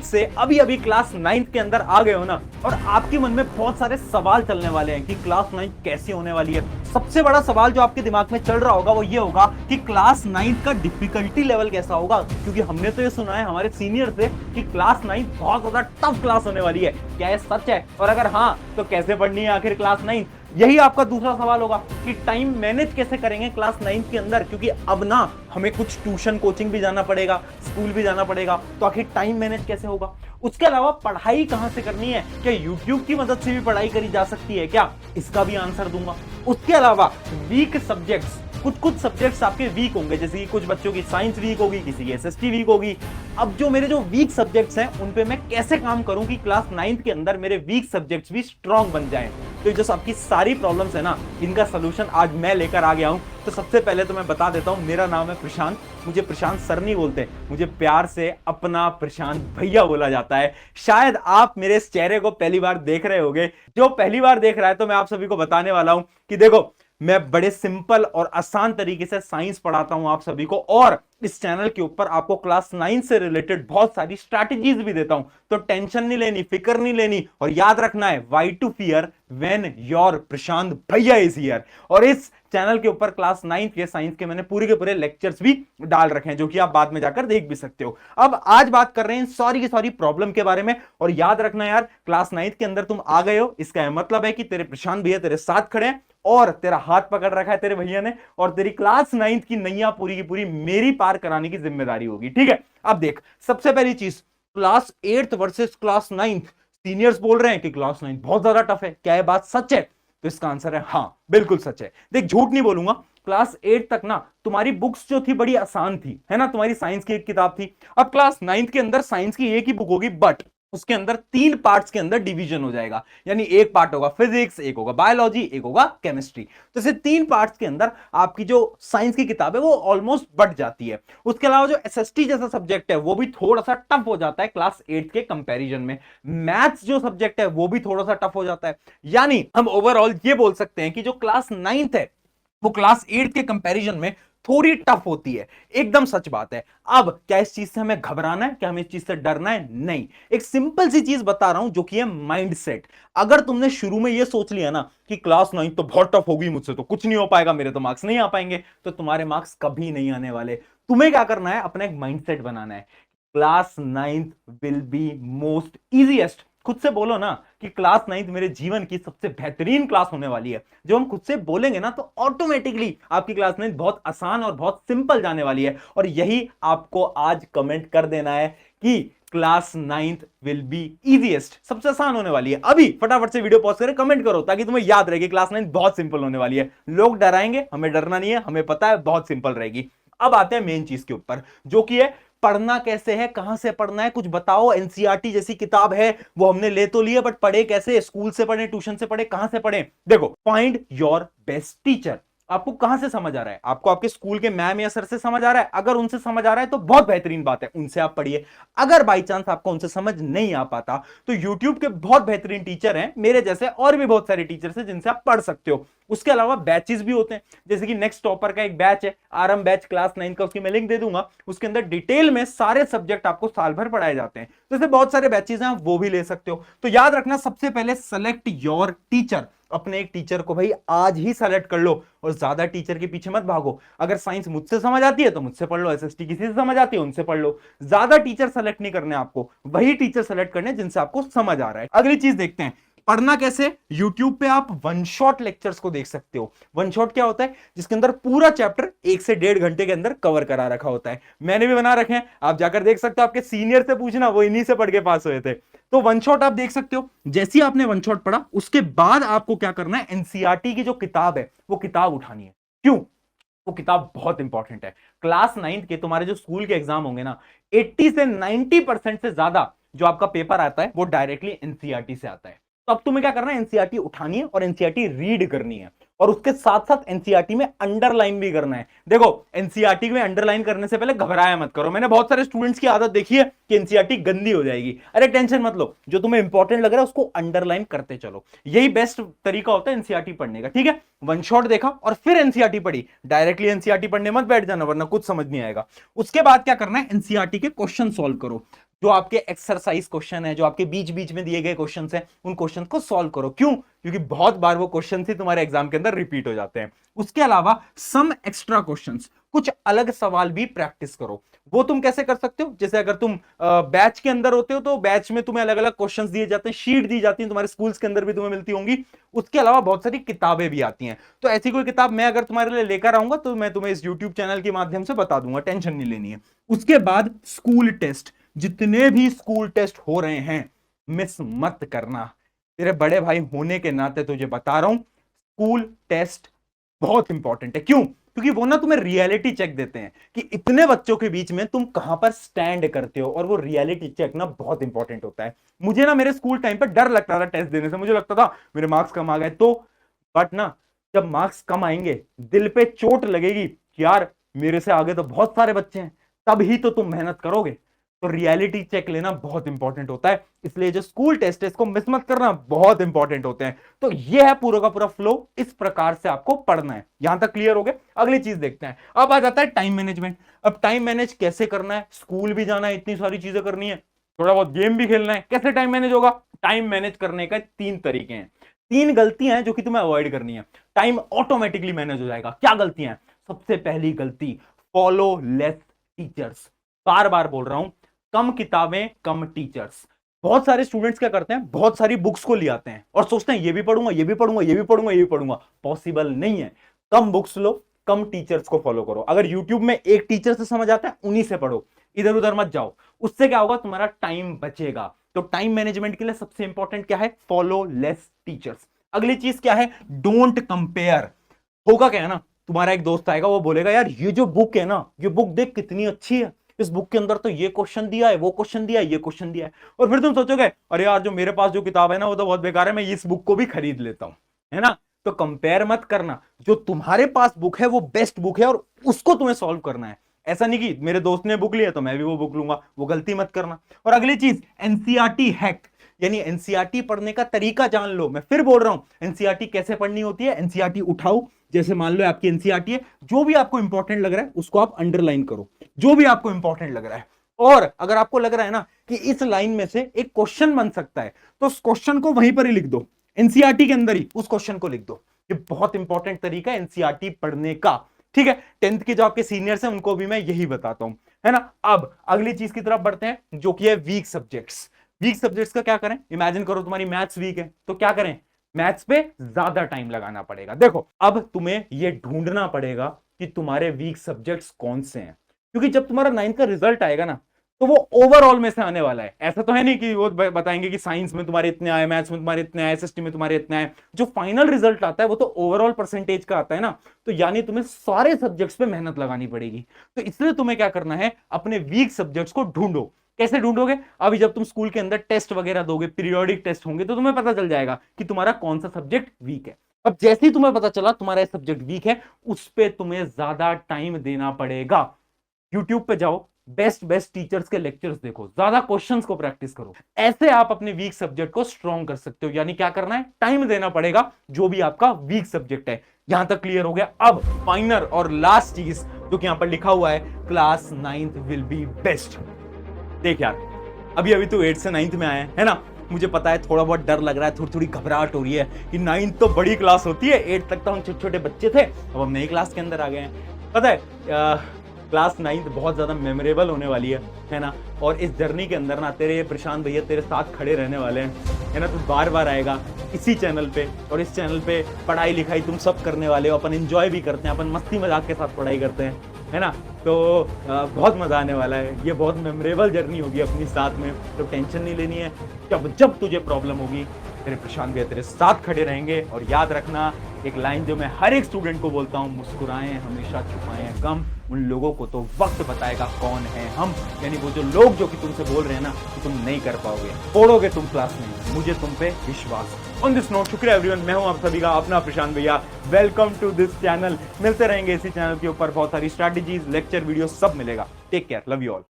से अभी अभी क्लास 9th के अंदर आ गए हो ना, और आपके मन में बहुत सारे सवाल चलने वाले हैं कि क्लास 9th कैसी होने वाली है। सबसे बड़ा सवाल जो आपके दिमाग में चल रहा होगा वो ये होगा कि क्लास 9th का डिफिकल्टी लेवल कैसा होगा, क्योंकि हमने तो ये सुना है हमारे सीनियर से कि क्लास 9th बहुत ज्यादा टफ क्लास होने वाली है। क्या ये सच है? और अगर हाँ तो कैसे पढ़नी है आखिर क्लास 9th? यही आपका दूसरा सवाल होगा कि टाइम मैनेज कैसे करेंगे क्लास 9th के अंदर, क्योंकि अब ना हमें कुछ ट्यूशन कोचिंग भी जाना पड़ेगा, स्कूल भी जाना पड़ेगा, तो आखिर टाइम मैनेज कैसे होगा। उसके अलावा पढ़ाई कहां से करनी है, क्या यूट्यूब की मदद से भी पढ़ाई करी जा सकती है क्या, इसका भी आंसर दूंगा। उसके अलावा वीक सब्जेक्ट्स, कुछ सब्जेक्ट्स आपके वीक होंगे, जैसे कि कुछ बच्चों की साइंस वीक होगी, किसी की एसएसटी वीक होगी। अब जो मेरे जो वीक सब्जेक्ट्स हैं उन पे मैं कैसे काम करूं कि क्लास 9th के अंदर मेरे वीक सब्जेक्ट्स भी स्ट्रांग बन जाएं। तो जो आपकी सारी प्रॉब्लम्स है ना, इनका सोल्यूशन आज मैं लेकर आ गया हूं। तो सबसे पहले तो मैं बता देता हूं, मेरा नाम है प्रशांत। मुझे प्रशांत सर नहीं बोलते, मुझे प्यार से अपना प्रशांत भैया बोला जाता है। शायद आप मेरे इस चेहरे को पहली बार देख रहे होंगे। जो पहली बार देख रहा है तो मैं आप सभी को बताने वाला हूं कि देखो, मैं बड़े सिंपल और आसान तरीके से साइंस पढ़ाता हूं आप सभी को, और इस चैनल के ऊपर आपको क्लास 9 से रिलेटेड बहुत सारी स्ट्रैटेजीज भी देता हूं। तो टेंशन नहीं लेनी, फिक्र नहीं लेनी, और याद रखना है why to fear when your Prashant भैया इज हियर। और इस चैनल के ऊपर क्लास 9 के साइंस के मैंने पूरे के पूरे लेक्चर्स भी डाल रखे हैं, जो कि आप बाद में जाकर देख भी सकते हो। अब आज बात कर रहे हैं सारी की सारी प्रॉब्लम के बारे में। और याद रखना यार, क्लास 9 के अंदर तुम आ गए हो, इसका मतलब है कि तेरे प्रशांत भैया तेरे साथ खड़े हैं, और तेरा हाथ पकड़ रखा है तेरे भैया ने, और तेरी क्लास 9 की नैया पूरी की पूरी मेरी पार कराने की जिम्मेदारी होगी। ठीक है, अब देख, सबसे पहली चीज, class 8th versus class 9th। Seniors बोल रहे हैं कि क्लास 9 बहुत ज्यादा टफ है, क्या यह बात सच है? तो इसका आंसर है हाँ, बिल्कुल सच है। देख, झूठ नहीं बोलूंगा, क्लास 8 तक ना तुम्हारी बुक्स जो थी बड़ी आसान थी, है ना। तुम्हारी साइंस की एक किताब थी। अब क्लास 9th के अंदर साइंस की एक ही बुक होगी, बट उसके अंदर 3 पार्ट्स के अंदर डिवीजन हो जाएगा। यानी एक पार्ट होगा फिजिक्स, एक होगा बायोलॉजी, एक होगा केमिस्ट्री। तो इसे 3 पार्ट्स के अंदर आपकी जो साइंस की किताब है वो ऑलमोस्ट बढ़ जाती है। उसके अलावा जो एसएसटी जैसा सब्जेक्ट है वो भी थोड़ा सा टफ हो जाता है क्लास 8 के कंपैरिजन में। मैथ्स जो सब्जेक्ट है वो भी थोड़ा सा टफ हो जाता है। यानी हम ओवरऑल ये बोल सकते हैं कि जो क्लास 9th है वो क्लास 8 के कंपैरिजन में थोड़ी टफ होती है। एकदम सच बात है। अब क्या इस चीज से हमें घबराना है, क्या हमें इस चीज से डरना है? नहीं, एक सिंपल सी चीज बता रहा हूं जो कि है माइंडसेट। अगर तुमने शुरू में यह सोच लिया ना कि क्लास 9 तो बहुत टफ होगी, मुझसे तो कुछ नहीं हो पाएगा, मेरे तो मार्क्स नहीं आ पाएंगे, तो तुम्हारे मार्क्स कभी नहीं आने वाले। तुम्हें क्या करना है, अपना एक माइंडसेट बनाना है। Class 9th will be most easiest. खुद से बोलो ना कि क्लास 9th मेरे जीवन की सबसे बेहतरीन क्लास होने वाली है। जो हम खुद से बोलेंगे ना तो ऑटोमेटिकली आपकी क्लास 9th बहुत आसान और बहुत सिंपल जाने वाली है। और यही आपको आज कमेंट कर देना है कि class 9th will be easiest, सबसे आसान होने वाली है। अभी फटाफट से वीडियो पॉज करें, कमेंट करो, ताकि तुम्हें याद रहे कि क्लास 9th बहुत सिंपल होने वाली है। लोग डराएंगे, हमें डरना नहीं है, हमें पता है बहुत सिंपल रहेगी। अब आते हैं मेन चीज के ऊपर, जो कि है पढ़ना कैसे है, कहां से पढ़ना है, कुछ बताओ। एनसीईआरटी जैसी किताब है वो हमने ले तो लिया, बट पढ़े कैसे? स्कूल से पढ़े, ट्यूशन से पढ़े, कहां से पढ़े? देखो, फाइंड योर बेस्ट टीचर। आपको कहां से समझ आ रहा है? आपको आपके स्कूल के मैम या सर से समझ आ रहा है? अगर उनसे समझ आ रहा है तो बहुत बेहतरीन बात है, उनसे आप पढ़िए। अगर बाई चांस आपको उनसे समझ नहीं आ पाता तो यूट्यूब के बहुत बेहतरीन टीचर हैं, मेरे जैसे और भी बहुत सारे टीचर्स हैं जिनसे आप पढ़ सकते हो। उसके अलावा बैचेस भी होते हैं, जैसे कि नेक्स्ट टॉपर का एक बैच है, आरएम बैच क्लास 9 का, उसकी मैं लिंक दे दूंगा। उसके अंदर डिटेल में सारे सब्जेक्ट आपको साल भर पढ़ाए जाते हैं। तो ऐसे बहुत सारे बैचेस हैं, आप वो भी ले सकते हो। तो याद रखना, सबसे पहले सेलेक्ट योर टीचर। अपने एक टीचर को भाई आज ही सेलेक्ट कर लो, और ज्यादा टीचर के पीछे मत भागो। अगर साइंस मुझसे समझ आती है तो मुझसे पढ़ लो, एसएसटी किसी से समझ आती है उनसे पढ़ लो। ज्यादा टीचर सेलेक्ट नहीं करने आपको, वही टीचर सेलेक्ट करने जिनसे आपको समझ आ रहा है। अगली चीज देखते हैं, पढ़ना कैसे? YouTube पे आप वन शॉट लेक्चर्स को देख सकते हो। वन शॉट क्या होता है? जिसके अंदर पूरा चैप्टर 1 से 1.5 घंटे के अंदर कवर करा रखा होता है। मैंने भी बना रखे हैं, आप जाकर देख सकते हो। आपके सीनियर से पूछना, वो इन्हीं से पढ़ के पास हुए थे। तो वन शॉट आप देख सकते हो। जैसे ही आपने वन शॉट पढ़ा, उसके बाद आपको क्या करना है, एनसीईआरटी की जो किताब है वो किताब उठानी है। क्यों? वो किताब बहुत इंपॉर्टेंट है। क्लास 9 के तुम्हारे जो स्कूल के एग्जाम होंगे ना, 80 से 90% से ज्यादा जो आपका पेपर आता है वो डायरेक्टली एनसीईआरटी से आता है। तो अब तुम्हें क्या करना है, एनसीईआरटी उठानी है और एनसीईआरटी रीड करनी है, और उसके साथ साथ एनसीईआरटी में अंडरलाइन भी करना है। देखो, एनसीईआरटी में अंडरलाइन करने से पहले घबराया मत करो। मैंने बहुत सारे स्टूडेंट्स की आदत देखी है कि एनसीईआरटी गंदी हो जाएगी। अरे टेंशन मत लो, जो तुम्हें इंपॉर्टेंट लग रहा है उसको अंडरलाइन करते चलो। यही बेस्ट तरीका होता है एनसीईआरटी पढ़ने का। ठीक है, वन शॉट देखा और फिर एनसीईआरटी पढ़ी। डायरेक्टली एनसीईआरटी पढ़ने मत बैठ जाना, वरना कुछ समझ नहीं आएगा। उसके बाद क्या करना है, एनसीईआरटी के क्वेश्चन सॉल्व करो। जो आपके एक्सरसाइज क्वेश्चन है, जो आपके बीच बीच में दिए गए क्वेश्चन हैं, उन क्वेश्चन को सॉल्व करो। क्यों? क्योंकि बहुत बार वो क्वेश्चन ही तुम्हारे एग्जाम के अंदर रिपीट हो जाते हैं। उसके अलावा सम एक्स्ट्रा क्वेश्चंस, कुछ अलग सवाल भी प्रैक्टिस करो। वो तुम कैसे कर सकते हो? जैसे अगर तुम बैच के अंदर होते हो तो बैच में तुम्हें अलग अलग क्वेश्चंस दिए जाते हैं, शीट दी जाती है, तुम्हारे स्कूल्स के अंदर भी तुम्हें मिलती होंगी। उसके अलावा बहुत सारी किताबें भी आती हैं। तो ऐसी कोई किताब मैं अगर तुम्हारे लिए लेकर आऊंगा तो मैं तुम्हें इस यूट्यूब चैनल के माध्यम से बता दूंगा, टेंशन नहीं लेनी है। उसके बाद स्कूल टेस्ट, जितने भी स्कूल टेस्ट हो रहे हैं मिस मत करना। तेरे बड़े भाई होने के नाते तुझे बता रहा हूं, स्कूल टेस्ट बहुत इंपॉर्टेंट है। क्यों? क्योंकि वो ना तुम्हें रियलिटी चेक देते हैं कि इतने बच्चों के बीच में तुम कहां पर स्टैंड करते हो, और वो रियलिटी चेक ना बहुत इंपॉर्टेंट होता है। मुझे ना मेरे स्कूल टाइम पर डर लगता था टेस्ट देने से, मुझे लगता था मेरे मार्क्स कम आ गए तो, बट ना जब मार्क्स कम आएंगे दिल पे चोट लगेगी कि यार मेरे से आगे तो बहुत सारे बच्चे हैं, तब ही तो तुम मेहनत करोगे। तो रियलिटी चेक लेना बहुत इंपॉर्टेंट होता है, इसलिए जो स्कूल टेस्ट है इसको मिस मत करना, बहुत इंपॉर्टेंट होते हैं। तो ये है पूरा का पूरा फ्लो, इस प्रकार से आपको पढ़ना है। यहां तक क्लियर हो गया? अगली चीज देखते हैं। अब आ जाता है टाइम मैनेजमेंट। अब टाइम मैनेज कैसे करना है? स्कूल भी जाना है, इतनी सारी चीजें करनी है, थोड़ा बहुत गेम भी खेलना है, कैसे टाइम मैनेज होगा? टाइम मैनेज करने का 3 तरीके हैं, 3 गलतियां हैं जो कि तुम्हें अवॉइड करनी है, टाइम ऑटोमेटिकली मैनेज हो जाएगा। क्या गलतियां हैं? सबसे पहली गलती, फॉलो लेस टीचर्स। बार बार बोल रहा हूं, कम किताबें कम टीचर्स। बहुत सारे स्टूडेंट्स क्या करते हैं, बहुत सारी बुक्स को ले आते हैं और सोचते हैं ये भी पढ़ूंगा, ये भी पढ़ूंगा, ये भी पढ़ूंगा, ये भी पढ़ूंगा। पॉसिबल नहीं है। कम बुक्स लो, कम टीचर्स को फॉलो करो। अगर यूट्यूब में एक टीचर से समझ आता है उन्हीं से पढ़ो, इधर उधर मत जाओ। उससे क्या होगा, तुम्हारा टाइम बचेगा। तो टाइम मैनेजमेंट के लिए सबसे इंपॉर्टेंट क्या है? Follow less teachers. अगली चीज क्या है? Don't compare. होगा क्या है ना, तुम्हारा एक दोस्त आएगा, वो बोलेगा यार ये जो बुक है ना, ये बुक देख कितनी अच्छी है, इस बुक के अंदर तो ये क्वेश्चन दिया है, वो क्वेश्चन दिया है, ये क्वेश्चन दिया है। और फिर तुम सोचोगे अरे यार जो मेरे पास जो किताब है ना वो तो बहुत बेकार है, मैं इस बुक को भी खरीद लेता हूं, है ना। तो कंपेयर मत करना, जो तुम्हारे पास बुक है वो बेस्ट बुक है और उसको तुम्हें सॉल्व करना है। ऐसा नहीं कि मेरे दोस्त ने बुक लिया तो मैं भी वो बुक लूंगा, वो गलती मत करना। और अगली चीज, एनसीईआरटी हैक, यानी एनसीईआरटी पढ़ने का तरीका जान लो। मैं फिर बोल रहा हूं, एनसीईआरटी कैसे पढ़नी होती है। एनसीईआरटी उठाओ, जैसे मान लो आपकी एनसीईआरटी है, जो भी आपको इंपॉर्टेंट लग रहा है उसको आप अंडरलाइन करो, जो भी आपको इंपॉर्टेंट लग रहा है। और अगर आपको लग रहा है ना कि इस लाइन में से एक क्वेश्चन बन सकता है, तो उस क्वेश्चन को वहीं पर ही लिख दो, एनसीईआरटी के अंदर ही उस क्वेश्चन को लिख दो। ये बहुत इंपॉर्टेंट तरीका है एनसीईआरटी पढ़ने का, ठीक है। 10th के जो आपके सीनियर्स हैं उनको भी मैं यही बताता हूं, है ना। अब अगली चीज की तरफ बढ़ते हैं, जो कि है वीक सब्जेक्ट्स। वीक सब्जेक्ट्स का क्या करें? इमेजिन करो तुम्हारी मैथ्स वीक है, तो क्या करें? मैथ्स पे ज्यादा टाइम लगाना पड़ेगा। देखो अब तुम्हें यह ढूंढना पड़ेगा कि तुम्हारे वीक सब्जेक्ट्स कौन से हैं, क्योंकि जब तुम्हारा 9th का रिजल्ट आएगा ना तो वो ओवरऑल में से आने वाला है। ऐसा तो है नहीं कि वो बताएंगे कि साइंस में तुम्हारे इतने आए, मैथ्स में तुम्हारे इतने आए, एसएसटी में तुम्हारे इतने आए। जो फाइनल रिजल्ट आता है वो तो ओवरऑल परसेंटेज का आता है ना। तो यानी तुम्हें सारे सब्जेक्ट्स पे मेहनत लगानी पड़ेगी। तो इसलिए तुम्हें क्या करना है, अपने वीक सब्जेक्ट्स को ढूंढो। कैसे ढूंढोगे? अभी जब तुम स्कूल के अंदर टेस्ट वगैरह दोगे, पीरियोडिक टेस्ट होंगे, तो तुम्हें पता चल जाएगा कि तुम्हारा कौन सा सब्जेक्ट वीक है। अब जैसे ही तुम्हें पता चला तुम्हारा सब्जेक्ट वीक है, उस पर तुम्हें ज्यादा टाइम देना पड़ेगा। यूट्यूब पे जाओ, बेस्ट बेस्ट टीचर्स के लेक्चर्स देखो, ज्यादा क्वेश्चंस को प्रैक्टिस करो। ऐसे आप अपने वीक सब्जेक्ट को स्ट्रॉन्ग कर सकते हो। यानी क्या करना है? टाइम देना पड़ेगा जो भी आपका वीक सब्जेक्ट है। यहां तक क्लियर हो गया? अब फाइनल और लास्ट चीज जो कि यहां पर लिखा हुआ है, class 9th will be best. देख यार, अभी अभी तो 8th से 9th में आए है ना, मुझे पता है थोड़ा बहुत डर लग रहा है, थोड़ी थोड़ी घबराहट हो रही है कि 9th तो बड़ी क्लास होती है, 8th तक तो हम छोटे छोटे बच्चे थे, अब हम नई क्लास के अंदर आ गए हैं। पता है क्लास 9th बहुत ज़्यादा मेमोरेबल होने वाली है ना। और इस जर्नी के अंदर ना तेरे प्रशांत भैया तेरे साथ खड़े रहने वाले हैं, है ना। तू बार बार आएगा इसी चैनल पे, और इस चैनल पे पढ़ाई लिखाई तुम सब करने वाले हो। अपन एंजॉय भी करते हैं, अपन मस्ती मजाक के साथ पढ़ाई करते हैं, है ना। तो बहुत मज़ा आने वाला है, ये बहुत मेमोरेबल जर्नी होगी अपनी साथ में। तो टेंशन नहीं लेनी है, जब जब तुझे प्रॉब्लम होगी तेरे प्रशांत भैया तेरे साथ खड़े रहेंगे। और याद रखना एक लाइन जो मैं हर एक स्टूडेंट को बोलता हूँ, मुस्कुराएं हमेशा, छुपाएं गम। उन लोगों को तो वक्त बताएगा कौन है हम, यानी वो जो लोग जो कि तुमसे बोल रहे हैं ना कि तुम नहीं कर पाओगे, फोड़ोगे तुम क्लास में, मुझे तुम पे विश्वास। ऑन दिस नोट, शुक्रिया एवरीवन, मैं हूं आप सभी का अपना प्रशांत भैया। Welcome to this channel. मिलते रहेंगे इसी चैनल के ऊपर, बहुत सारी स्ट्रैटेजीज, लेक्चर, वीडियो सब मिलेगा। Take care, love you all.